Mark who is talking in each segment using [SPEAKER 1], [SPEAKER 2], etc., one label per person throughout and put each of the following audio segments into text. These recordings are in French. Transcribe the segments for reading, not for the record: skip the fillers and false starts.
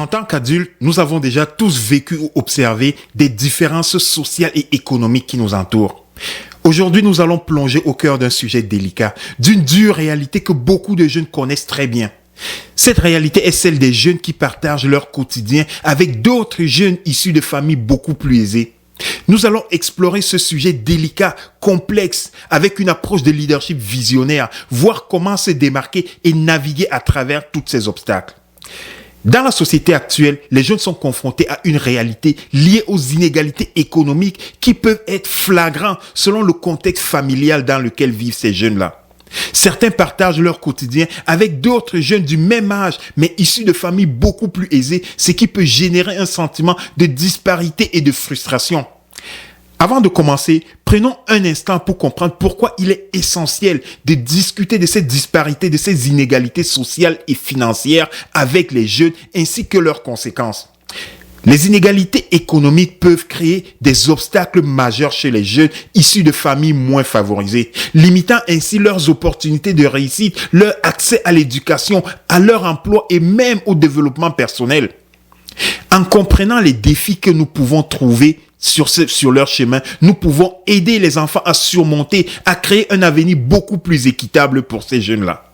[SPEAKER 1] En tant qu'adultes, nous avons déjà tous vécu ou observé des différences sociales et économiques qui nous entourent. Aujourd'hui, nous allons plonger au cœur d'un sujet délicat, d'une dure réalité que beaucoup de jeunes connaissent très bien. Cette réalité est celle des jeunes qui partagent leur quotidien avec d'autres jeunes issus de familles beaucoup plus aisées. Nous allons explorer ce sujet délicat, complexe, avec une approche de leadership visionnaire, voir comment se démarquer et naviguer à travers tous ces obstacles. Dans la société actuelle, les jeunes sont confrontés à une réalité liée aux inégalités économiques qui peuvent être flagrantes selon le contexte familial dans lequel vivent ces jeunes-là. Certains partagent leur quotidien avec d'autres jeunes du même âge, mais issus de familles beaucoup plus aisées, ce qui peut générer un sentiment de disparité et de frustration. Avant de commencer, prenons un instant pour comprendre pourquoi il est essentiel de discuter de cette disparité, de ces inégalités sociales et financières avec les jeunes ainsi que leurs conséquences. Les inégalités économiques peuvent créer des obstacles majeurs chez les jeunes issus de familles moins favorisées, limitant ainsi leurs opportunités de réussite, leur accès à l'éducation, à leur emploi et même au développement personnel. En comprenant les défis que nous pouvons trouver sur leur chemin, nous pouvons aider les enfants à surmonter, à créer un avenir beaucoup plus équitable pour ces jeunes-là.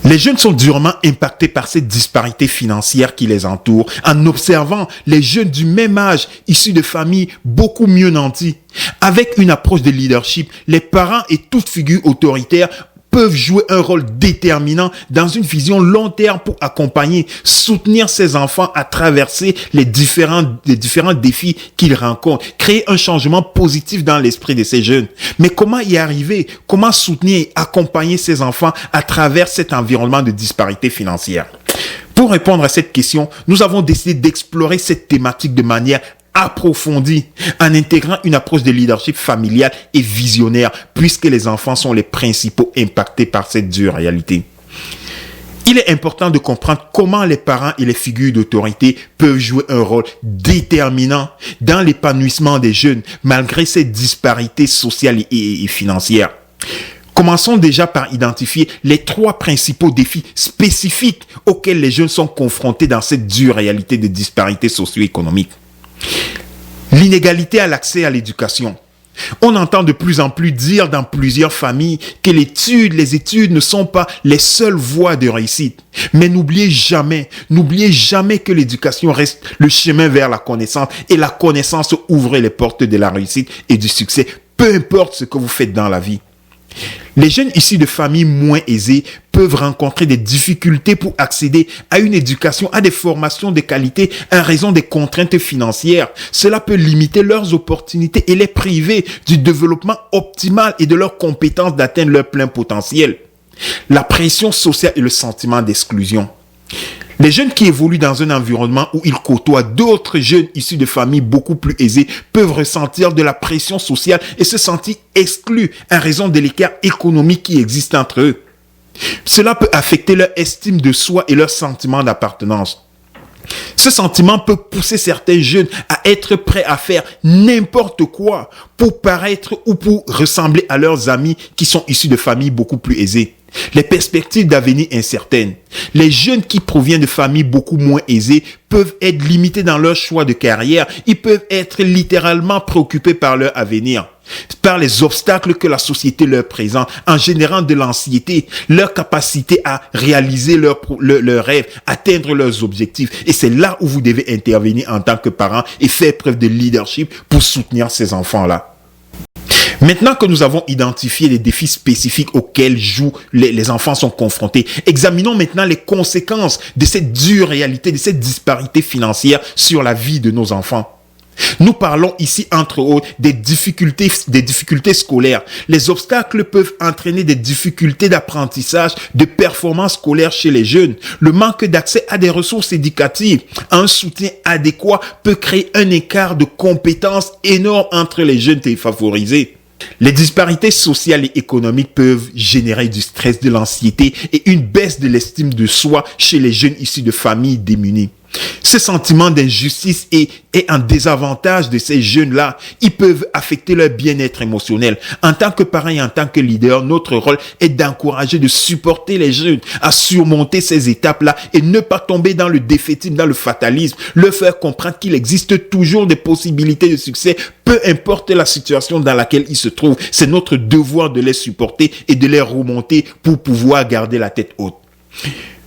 [SPEAKER 1] Les jeunes sont durement impactés par cette disparité financière qui les entoure, en observant les jeunes du même âge, issus de familles beaucoup mieux nanties. Avec une approche de leadership, les parents et toute figure autoritaire peuvent jouer un rôle déterminant dans une vision long terme pour accompagner, soutenir ces enfants à traverser les différents défis qu'ils rencontrent, créer un changement positif dans l'esprit de ces jeunes. Mais comment y arriver? Comment soutenir et accompagner ces enfants à travers cet environnement de disparité financière? Pour répondre à cette question, nous avons décidé d'explorer cette thématique de manière approfondie en intégrant une approche de leadership familial et visionnaire puisque les enfants sont les principaux impactés par cette dure réalité. Il est important de comprendre comment les parents et les figures d'autorité peuvent jouer un rôle déterminant dans l'épanouissement des jeunes malgré cette disparité sociale et financière. Commençons déjà par identifier les 3 principaux défis spécifiques auxquels les jeunes sont confrontés dans cette dure réalité de disparité socio-économique. L'inégalité à l'accès à l'éducation. On entend de plus en plus dire dans plusieurs familles que les études ne sont pas les seules voies de réussite. Mais n'oubliez jamais que l'éducation reste le chemin vers la connaissance et la connaissance ouvre les portes de la réussite et du succès, peu importe ce que vous faites dans la vie. Les jeunes issus de familles moins aisées peuvent rencontrer des difficultés pour accéder à une éducation, à des formations de qualité en raison des contraintes financières. Cela peut limiter leurs opportunités et les priver du développement optimal et de leur compétence d'atteindre leur plein potentiel. La pression sociale et le sentiment d'exclusion. Les jeunes qui évoluent dans un environnement où ils côtoient d'autres jeunes issus de familles beaucoup plus aisées peuvent ressentir de la pression sociale et se sentir exclus en raison de l'écart économique qui existe entre eux. Cela peut affecter leur estime de soi et leur sentiment d'appartenance. Ce sentiment peut pousser certains jeunes à être prêts à faire n'importe quoi pour paraître ou pour ressembler à leurs amis qui sont issus de familles beaucoup plus aisées. Les perspectives d'avenir incertaines. Les jeunes qui proviennent de familles beaucoup moins aisées peuvent être limités dans leur choix de carrière. Ils peuvent être littéralement préoccupés par leur avenir, par les obstacles que la société leur présente, en générant de l'anxiété, leur capacité à réaliser leurs rêves, atteindre leurs objectifs. Et c'est là où vous devez intervenir en tant que parent et faire preuve de leadership pour soutenir ces enfants-là. Maintenant que nous avons identifié les défis spécifiques auxquels les enfants sont confrontés, examinons maintenant les conséquences de cette dure réalité, de cette disparité financière sur la vie de nos enfants. Nous parlons ici entre autres des difficultés scolaires. Les obstacles peuvent entraîner des difficultés d'apprentissage, de performance scolaire chez les jeunes. Le manque d'accès à des ressources éducatives, à un soutien adéquat peut créer un écart de compétences énorme entre les jeunes défavorisés. Les disparités sociales et économiques peuvent générer du stress, de l'anxiété et une baisse de l'estime de soi chez les jeunes issus de familles démunies. Ce sentiment d'injustice est un désavantage de ces jeunes-là. Ils peuvent affecter leur bien-être émotionnel. En tant que parents et en tant que leader, notre rôle est d'encourager, de supporter les jeunes à surmonter ces étapes-là et ne pas tomber dans le défaitisme, dans le fatalisme. Leur faire comprendre qu'il existe toujours des possibilités de succès, peu importe la situation dans laquelle ils se trouvent. C'est notre devoir de les supporter et de les remonter pour pouvoir garder la tête haute.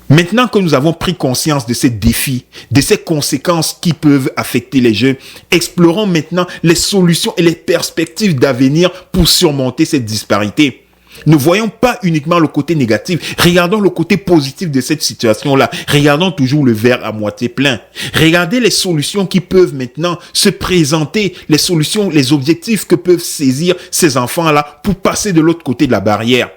[SPEAKER 1] Maintenant que nous avons pris conscience de ces défis, de ces conséquences qui peuvent affecter les jeunes, explorons maintenant les solutions et les perspectives d'avenir pour surmonter cette disparité. Ne voyons pas uniquement le côté négatif, regardons le côté positif de cette situation-là. Regardons toujours le verre à moitié plein. Regardez les solutions qui peuvent maintenant se présenter, les solutions, les objectifs que peuvent saisir ces enfants-là pour passer de l'autre côté de la barrière.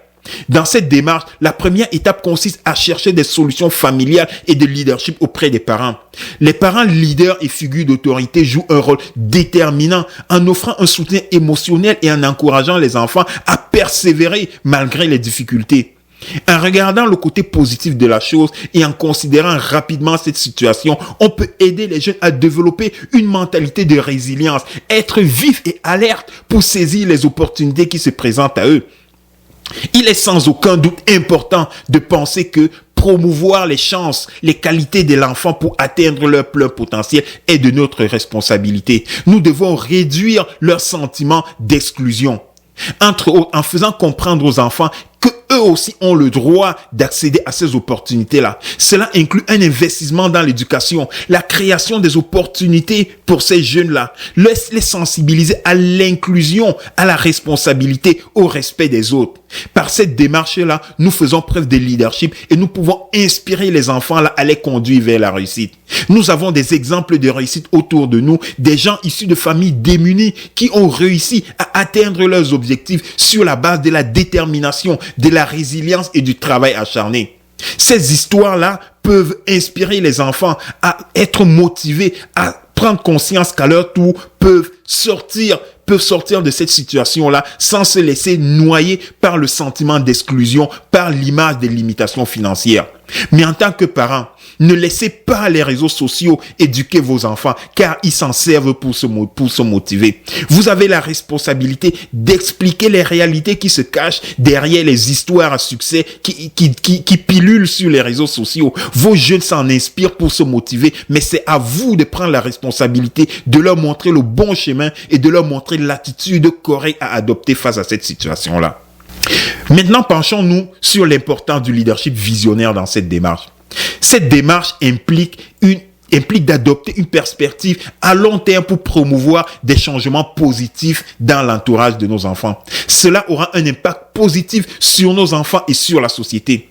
[SPEAKER 1] Dans cette démarche, la première étape consiste à chercher des solutions familiales et de leadership auprès des parents. Les parents leaders et figures d'autorité jouent un rôle déterminant en offrant un soutien émotionnel et en encourageant les enfants à persévérer malgré les difficultés. En regardant le côté positif de la chose et en considérant rapidement cette situation, on peut aider les jeunes à développer une mentalité de résilience, être vifs et alertes pour saisir les opportunités qui se présentent à eux. Il est sans aucun doute important de penser que promouvoir les chances, les qualités de l'enfant pour atteindre leur plein potentiel est de notre responsabilité. Nous devons réduire leur sentiment d'exclusion. Entre autres, en faisant comprendre aux enfants que eux aussi ont le droit d'accéder à ces opportunités-là. Cela inclut un investissement dans l'éducation, la création des opportunités pour ces jeunes-là, les sensibiliser à l'inclusion, à la responsabilité, au respect des autres. Par cette démarche-là, nous faisons preuve de leadership et nous pouvons inspirer les enfants-là à les conduire vers la réussite. Nous avons des exemples de réussite autour de nous, des gens issus de familles démunies qui ont réussi à atteindre leurs objectifs sur la base de la détermination, de la résilience et du travail acharné. Ces histoires-là peuvent inspirer les enfants à être motivés, à prendre conscience qu'à leur tour peuvent sortir de cette situation-là sans se laisser noyer par le sentiment d'exclusion, par l'image des limitations financières. Mais en tant que parents, ne laissez pas les réseaux sociaux éduquer vos enfants, car ils s'en servent pour se motiver. Vous avez la responsabilité d'expliquer les réalités qui se cachent derrière les histoires à succès qui pilulent sur les réseaux sociaux. Vos jeunes s'en inspirent pour se motiver, mais c'est à vous de prendre la responsabilité de leur montrer le bon chemin et de leur montrer l'attitude correcte à adopter face à cette situation-là. Maintenant, penchons-nous sur l'importance du leadership visionnaire dans cette démarche. Cette démarche implique d'adopter une perspective à long terme pour promouvoir des changements positifs dans l'entourage de nos enfants. Cela aura un impact positif sur nos enfants et sur la société.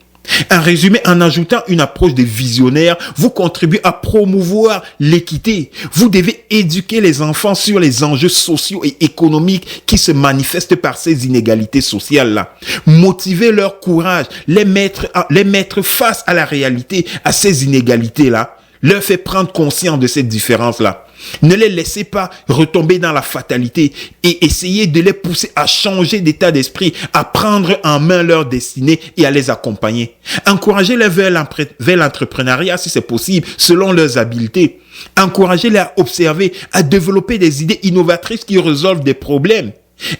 [SPEAKER 1] En résumé, en ajoutant une approche de visionnaire, vous contribuez à promouvoir l'équité. Vous devez éduquer les enfants sur les enjeux sociaux et économiques qui se manifestent par ces inégalités sociales-là. Motiver leur courage, les mettre face à la réalité, à ces inégalités-là, leur fait prendre conscience de cette différence-là. Ne les laissez pas retomber dans la fatalité et essayez de les pousser à changer d'état d'esprit, à prendre en main leur destinée et à les accompagner. Encouragez-les vers l'entrepreneuriat si c'est possible, selon leurs habiletés. Encouragez-les à observer, à développer des idées innovatrices qui résolvent des problèmes.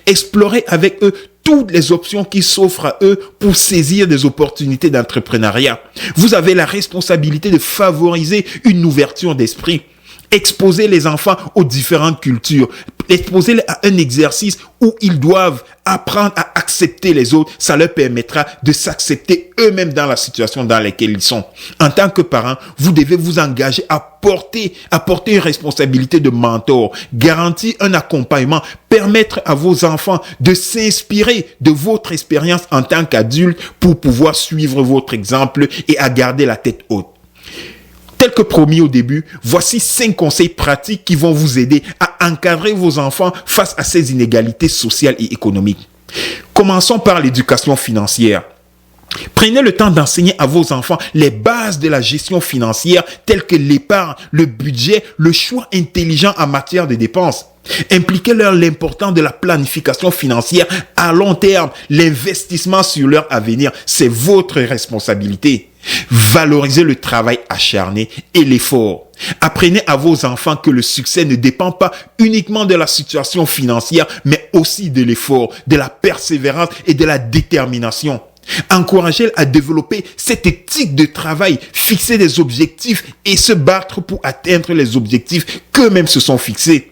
[SPEAKER 1] Explorez avec eux toutes les options qui s'offrent à eux pour saisir des opportunités d'entrepreneuriat. Vous avez la responsabilité de favoriser une ouverture d'esprit. Exposez les enfants aux différentes cultures. Exposez-les à un exercice où ils doivent apprendre à accepter les autres. Ça leur permettra de s'accepter eux-mêmes dans la situation dans laquelle ils sont. En tant que parents, vous devez vous engager à porter une responsabilité de mentor, garantir un accompagnement, permettre à vos enfants de s'inspirer de votre expérience en tant qu'adultes pour pouvoir suivre votre exemple et à garder la tête haute. Tel que promis au début, voici 5 conseils pratiques qui vont vous aider à encadrer vos enfants face à ces inégalités sociales et économiques. Commençons par l'éducation financière. Prenez le temps d'enseigner à vos enfants les bases de la gestion financière telles que l'épargne, le budget, le choix intelligent en matière de dépenses. Impliquez-leur l'importance de la planification financière à long terme, l'investissement sur leur avenir. C'est votre responsabilité. Valorisez le travail acharné et l'effort. Apprenez à vos enfants que le succès ne dépend pas uniquement de la situation financière, mais aussi de l'effort, de la persévérance et de la détermination. Encouragez-les à développer cette éthique de travail, fixer des objectifs et se battre pour atteindre les objectifs qu'eux-mêmes se sont fixés.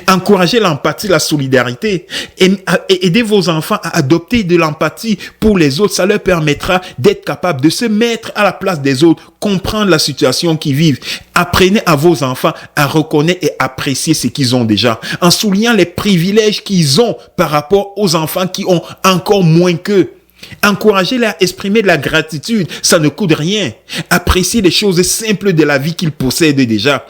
[SPEAKER 1] Encouragez l'empathie, la solidarité et aidez vos enfants à adopter de l'empathie pour les autres. Ça leur permettra d'être capables de se mettre à la place des autres, comprendre la situation qu'ils vivent. Apprenez à vos enfants à reconnaître et apprécier ce qu'ils ont déjà, en soulignant les privilèges qu'ils ont par rapport aux enfants qui ont encore moins qu'eux. Encouragez-les à exprimer de la gratitude, ça ne coûte rien. Appréciez les choses simples de la vie qu'ils possèdent déjà.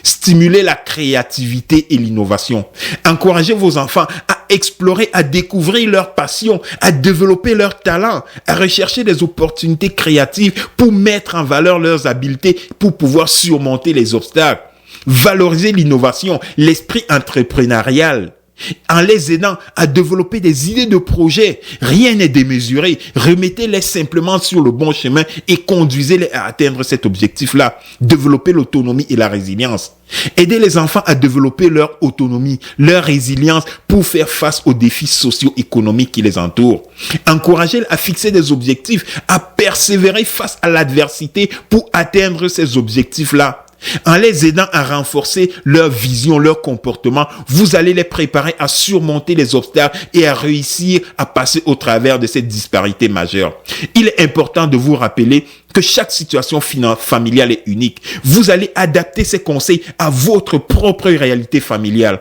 [SPEAKER 1] Stimulez la créativité et l'innovation. Encouragez vos enfants à explorer, à découvrir leurs passions, à développer leurs talents, à rechercher des opportunités créatives pour mettre en valeur leurs habiletés, pour pouvoir surmonter les obstacles. Valorisez l'innovation, l'esprit entrepreneurial, en les aidant à développer des idées de projets. Rien n'est démesuré. Remettez-les simplement sur le bon chemin et conduisez-les à atteindre cet objectif-là. Développez l'autonomie et la résilience. Aidez les enfants à développer leur autonomie, leur résilience pour faire face aux défis socio-économiques qui les entourent. Encouragez-les à fixer des objectifs, à persévérer face à l'adversité pour atteindre ces objectifs-là. En les aidant à renforcer leur vision, leur comportement, vous allez les préparer à surmonter les obstacles et à réussir à passer au travers de cette disparité majeure. Il est important de vous rappeler que chaque situation familiale est unique. Vous allez adapter ces conseils à votre propre réalité familiale.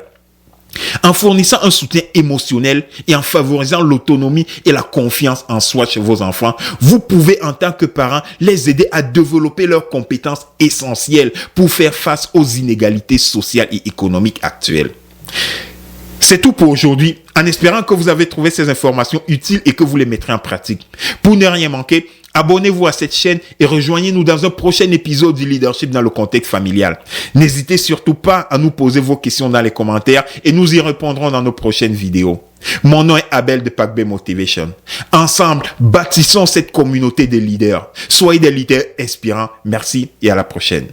[SPEAKER 1] En fournissant un soutien émotionnel et en favorisant l'autonomie et la confiance en soi chez vos enfants, vous pouvez en tant que parents les aider à développer leurs compétences essentielles pour faire face aux inégalités sociales et économiques actuelles. C'est tout pour aujourd'hui, en espérant que vous avez trouvé ces informations utiles et que vous les mettrez en pratique. Pour ne rien manquer, abonnez-vous à cette chaîne et rejoignez-nous dans un prochain épisode du leadership dans le contexte familial. N'hésitez surtout pas à nous poser vos questions dans les commentaires et nous y répondrons dans nos prochaines vidéos. Mon nom est Abel de Pac Bay Motivation. Ensemble, bâtissons cette communauté de leaders. Soyez des leaders inspirants. Merci et à la prochaine.